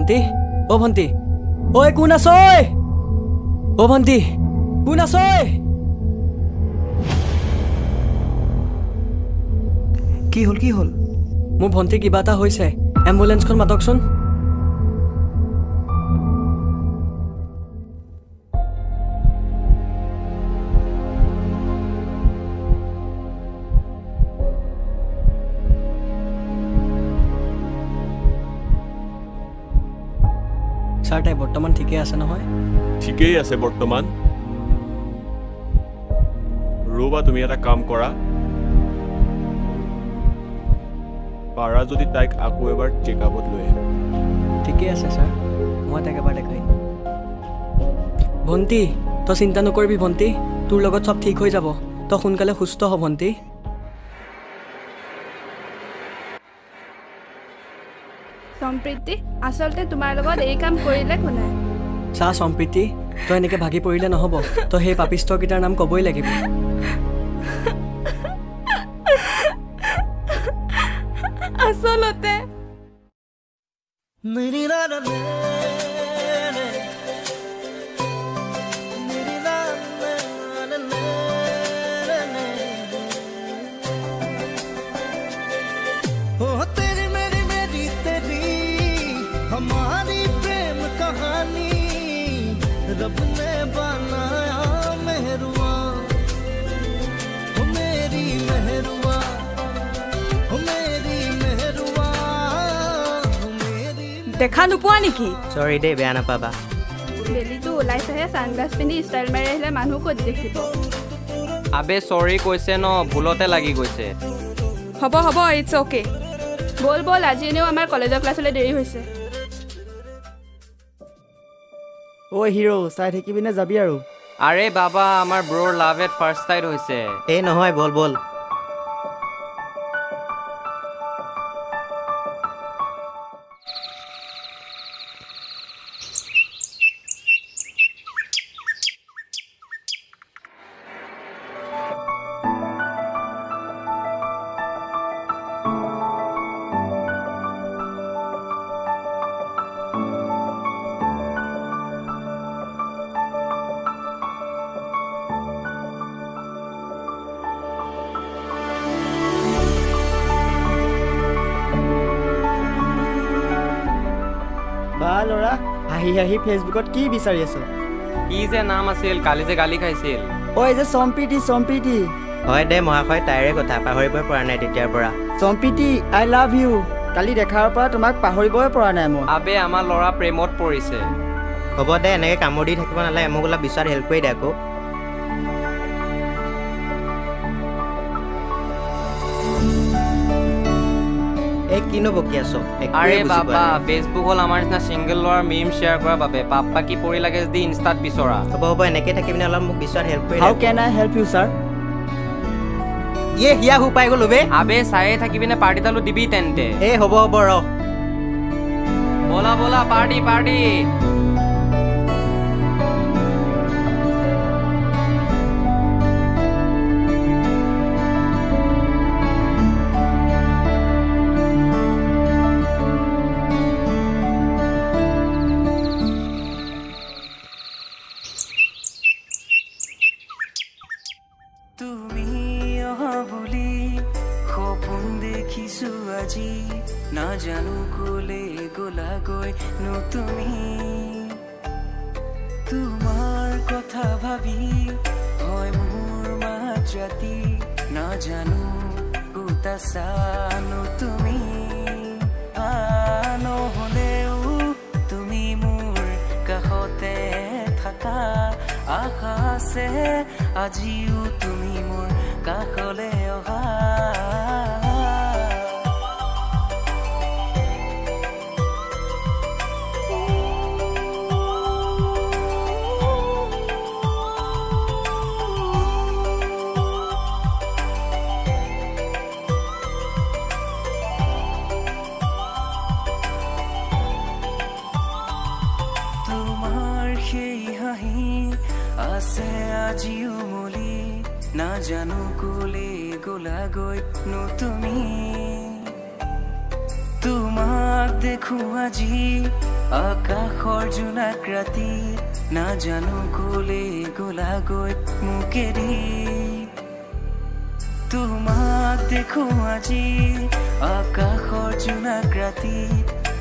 ভণ্টি অ' ভণ্টি ঐ কোন আছ ঐ অ' ভণ্টি কোন আছ ঐ কি হ'ল মোৰ ভণ্টি কিবা এটা হৈছে এম্বুলেন্সখন মাতকচোন ছাৰ তাই বৰ্তমান ঠিকেই আছে নহয় ঠিকেই আছে বৰ্তমান ৰ'বা তুমি এটা কাম কৰা পাৰা যদি তাইক আকৌ এবাৰ চেকআপত লৈ আহিবা ঠিকেই আছে ছাৰ মই তাইক এবাৰ দেখাই ভণ্টি তই চিন্তা নকৰিবি ভণ্টি তোৰ লগত চব ঠিক হৈ যাব তই সোনকালে সুস্থ হ ভণ্টি সম্প্ৰীতি আচলতে তোমাৰ লগত এই কাম কৰিলে কোনে চা সম্প্ৰীতি তই এনেকৈ ভাগি পৰিলে নহ'ব তই সেই পাপিষ্টকেইটাৰ নাম ক'বই লাগিব আচলতে हमारी प्रेम कहानी रब ने बनाया मेहरुआ हो मेरी मेहरुआ हो मेरी मेहरुआ हो मेरी দেখা নোপোৱা নেকি সৰি দেই বেয়া নাপাবা বেলিটো ওলাইছেহে ছানগ্লাছ পিন্ধি ষ্টাইল মাৰি আহিলে মানুহ ক'ত দেখিব আবে চৰি কৈছে ন ভুলতে লাগি গৈছে হ'ব হ'ব ইটছ অ'কে বল বল আজি এনেও আমাৰ কলেজৰ ক্লাছলৈ দেৰি হৈছে ঐ হিৰো চাই থাকিবি নে যাবি আৰু আৰে বাবা আমাৰ ব্ৰৰ লাভ এট ফাৰ্ষ্ট চাইট হৈছে এই নহয় বল বল বা ল'ৰা হাঁহি হাঁহি ফেচবুকত কি বিচাৰি আছ কি যে নাম আছিল কালি যে গালি খাইছিল ঐ যে সম্প্ৰীতি হয় দে মহাশয় তাইৰে কথা পাহৰিবই পৰা নাই তেতিয়াৰ পৰা সম্প্ৰীতি আই লাভ ইউ কালি দেখাৰ পৰা তোমাক পাহৰিবই পৰা নাই মই আবে আমাৰ ল'ৰা প্ৰেমত পৰিছে হ'ব দে এনেকৈ কামোৰ দি থাকিব নালাগে মোক অলপ বিচৰাত হেল্প কৰি দে আকৌ এই কিনো বকি আছ আৰে বাবা ফেচবুক হ'ল আমাৰ নিচিনা ছিংগল ল'ৰাৰ মিম শ্বেয়াৰ কৰাৰ বাবে পাপ্পা কি পৰি লাগে যদি ইনষ্টাত বিচৰা হ'ব এনেকৈ থাকিবি নে অলপ মোক বিচৰাত হেল্প কৰি how can I help you sir ইয়ে হিয়া হু পাই গ'লো বে আবে চায়ে থাকিবিনে পাৰ্টিটালো দিবি তেন্তে এই হ'ব ৰ বলা বলা পাৰ্টি পাৰ্টি তুমি অহা বুলি সপোন দেখিছো আজি নাজানো কলে গলাগৈ তুমি তোমাৰ কথা ভাবি হয় মোৰ মাত ৰাতি নাজানো ক'ত আছানো তুমি নহ'লেও তুমি মোৰ কাষতে থাকা আশা আছে আজিও তুমি মোৰ কাষলে অহা তোমাৰ সেই হাঁহি আছে আজিও মলি নাজানো কলে গলাগৈ তুমি তোমাক দেখো আজি আকাশৰ জোনাক ৰাতি নাজানো গলে গলাগৈ মোকেৰি তোমাক দেখো আজি আকাশৰ জোনাক ৰাতি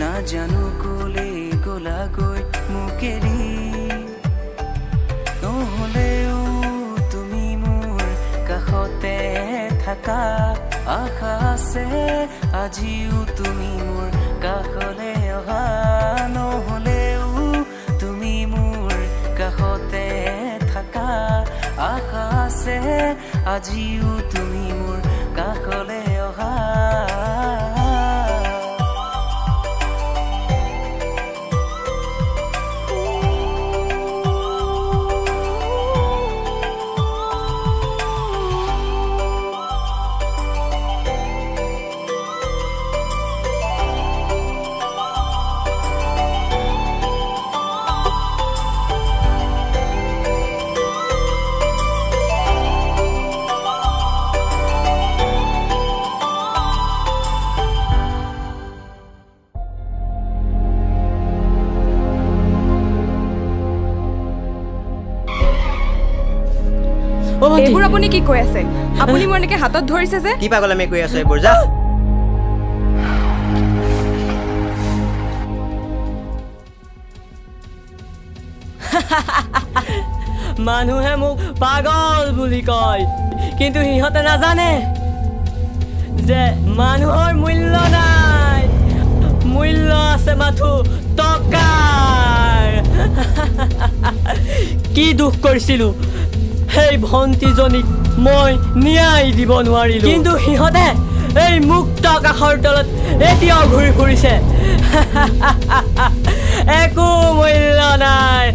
নাজানো গলে গলাগৈ মোকেৰি নহলেও তুমি মোৰ কাষতে থাকা আশা আছে আজিও তুমি মোৰ কাষলে অহা নহলেও তুমি মোৰ কাষতে থাকা আশা আছে আজিও তুমি মোৰ কাষলে অহা অ ভণ্টি এইবোৰ আপুনি কি কৈ আছে আপুনি মোৰ এনেকে হাতত ধৰিছে যে কি পাগল আমি কৈ আছো এইবোৰ যা মানুহে মোক পাগল বুলি কয় কিন্তু সিহঁতে নাজানে যে মানুহৰ মূল্য নাই মূল্য আছে মাথো টকাৰ কি দুখ কৰিছিলো সেই ভণ্টিজনীক মই ন্যায় দিব নোৱাৰিলো কিন্তু সিহঁতে এই মুক্ত আকাশৰ তলত এতিয়াও ঘূৰি ফুৰিছে একো মূল্য নাই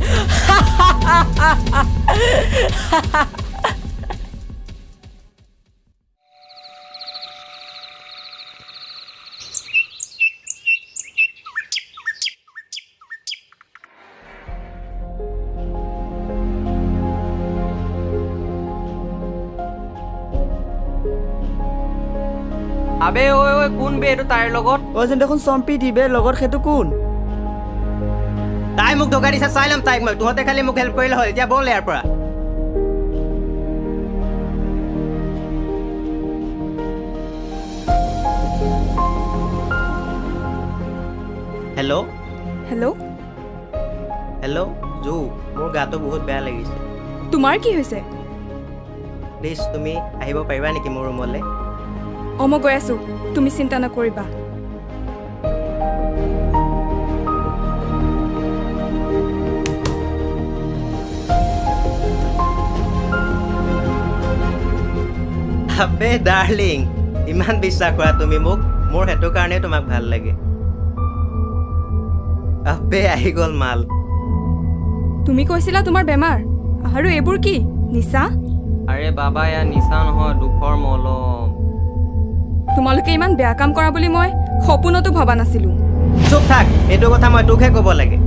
আবে ঐ কোন বে এইটো তাইৰ লগত অ' যেন দেখোন চম্পি দিবে লগত সেইটো কোন তাই মোক ধোকা দিছে চাই ল'ম তাইক মই তহঁতে খালি মোক হেল্প কৰিলে হ'ল এতিয়া বল ইয়াৰ পৰা হেল্ল' হেল্ল' হেল্ল' জু মোৰ গাটো বহুত বেয়া লাগিছে তোমাৰ কি হৈছে প্লিজ তুমি আহিব পাৰিবা নেকি মোৰ ৰুমলৈ অঁ মই গৈ আছোঁ তুমি চিন্তা নকৰিবা আবে ডাৰ্লিং ইমান বিশ্বাস কৰা তুমি মোক মোৰ সেইটো কাৰণে তোমাক ভাল লাগে আবে আহি গ'ল মাল তুমি কৈছিলা তোমাৰ বেমাৰ আৰু এইবোৰ কি নিচা আৰে বাবা এয়া নিচা নহয় দুখৰ মলম তোমালোকে ইমান বেয়া কাম কৰা বুলি মই সপোনতো ভবা নাছিলোঁ চুপ থাক এইটো কথা মই তোকহে ক'ব লাগে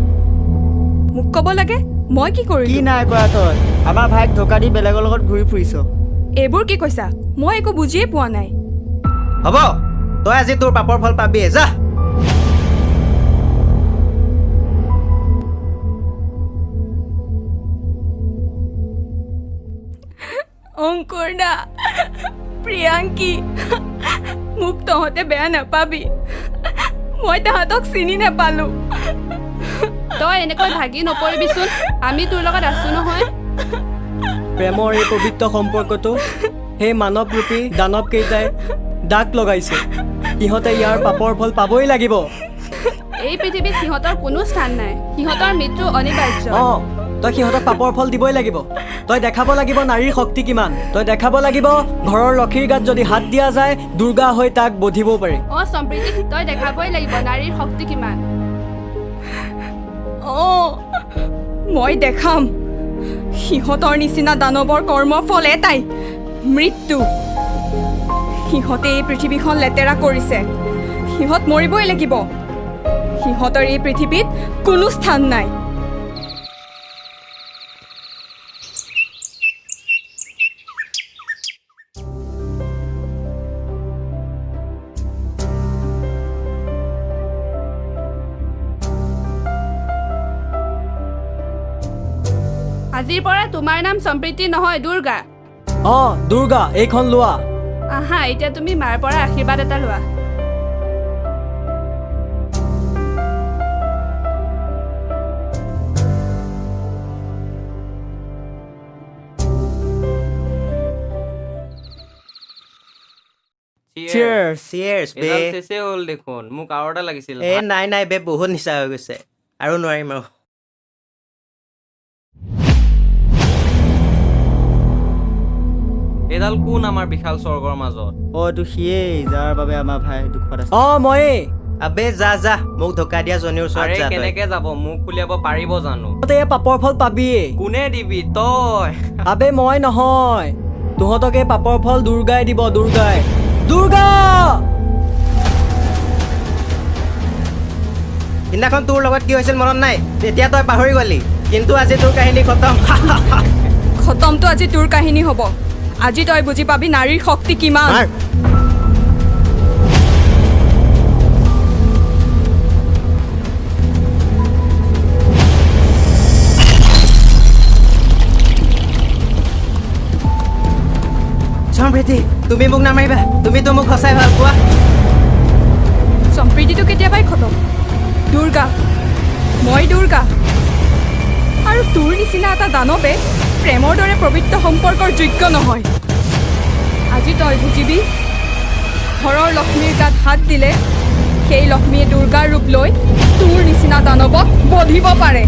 মোক ক'ব লাগে মই কি কি কৰিলোঁ নাই কৰা তই আমাৰ ভাইক ধোকা দি বেলেগৰ লগত ঘূৰি ফুৰিছ এইবোৰ কি কৈছা মই একো বুজিয়ে পোৱা নাই হ'ব তই আজি তোৰ পাপৰ ফল পাবিয়ে যা অংকুৰ দা প্ৰিয়াংকী মোক তহঁতে বেয়া নাপাবি মই তাহাঁতক চিনি নাপালোঁ তই এনেকৈ ভাগি নপৰিবিচোন আমি তোৰ লগত আছোঁ নহয় প্ৰেমৰ এই পবিত্ৰ সম্পৰ্কটো সেই মানৱৰূপী দানৱকেইটাই দাগ লগাইছে সিহঁতে ইয়াৰ পাপৰ ফল পাবই লাগিব এই পৃথিৱীত সিহঁতৰ কোনো স্থান নাই সিহঁতৰ মৃত্যু অনিবাৰ্য অঁ তই সিহঁতক পাপৰ ফল দিবই লাগিব তই দেখাব লাগিব নাৰীৰ শক্তি কিমান তই দেখাব লাগিব ঘৰৰ লক্ষীৰ গাত যদি হাত দিয়া যায় দুৰ্গা হৈ তাক বধিবও পাৰি অঁ সম্প্ৰীতি তই দেখাবই লাগিব নাৰীৰ শক্তি কিমান অঁ মই দেখাম সিহঁতৰ নিচিনা দানৱৰ কৰ্মৰ ফল এটাই মৃত্যু সিহঁতে এই পৃথিৱীখন লেতেৰা কৰিছে সিহঁত মৰিবই লাগিব সিহঁতৰ এই পৃথিৱীত কোনো স্থান নাই আজিৰ পৰা তোমাৰ নাম সম্প্ৰীতি নহয় দুৰ্গা অঁ দুৰ্গা এইখন লোৱা আহা এতিয়া তুমি মাৰ পৰা আশীৰ্বাদ এটা লোৱা Cheers. চিয়েৰ্ছ বে এডাল চেচে হ'ল দেখোন মোক আৰু এটা লাগিছিল এ নাই বে বহুত নিচা হৈ গৈছে আৰু নোৱাৰিম আৰু এডাল কোন আমাৰ বিশাল স্বৰ্গৰ মাজত অ' এইটো সিয়েই যাৰ বাবে আমাৰ ভাই দুখত আছে অঁ ময়েই আবে যা মোক ধোকা দিয়া জনীৰ ওচৰত আৰে যা তই। কেনেকে যাব মোক খুলিয়াব পাৰিব জানো তহঁতে এই পাপৰ ফল পাবিয়েই কোনে দিবি তই আবে মই নহয় তহঁতক এই পাপৰ ফল দুৰ্গাই দিব দুৰ্গা সিদিনাখন তোৰ লগত কি হৈছিল মনত নাই তেতিয়া তই পাহৰি গলি কিন্তু আজি তোৰ কাহিনী খতম খতমটো আজি তোৰ কাহিনী হ'ব আজি তই বুজি পাবি নাৰীৰ শক্তি কিমান মাৰ। সম্প্ৰীতি তুমি মোক নামাৰিবা তুমিতো মোক সঁচাই ভাল পোৱা সম্প্ৰীতিটো কেতিয়াবাই খতম দুৰ্গা মই দুৰ্গা আৰু তোৰ নিচিনা এটা দানৱে প্ৰেমৰ দৰে পবিত্ৰ সম্পৰ্কৰ যোগ্য নহয় আজি তই বুজিবি ঘৰৰ লক্ষ্মীৰ গাত হাত দিলে সেই লক্ষ্মীয়ে দুৰ্গাৰ ৰূপ লৈ তোৰ নিচিনা দানৱক বধিব পাৰে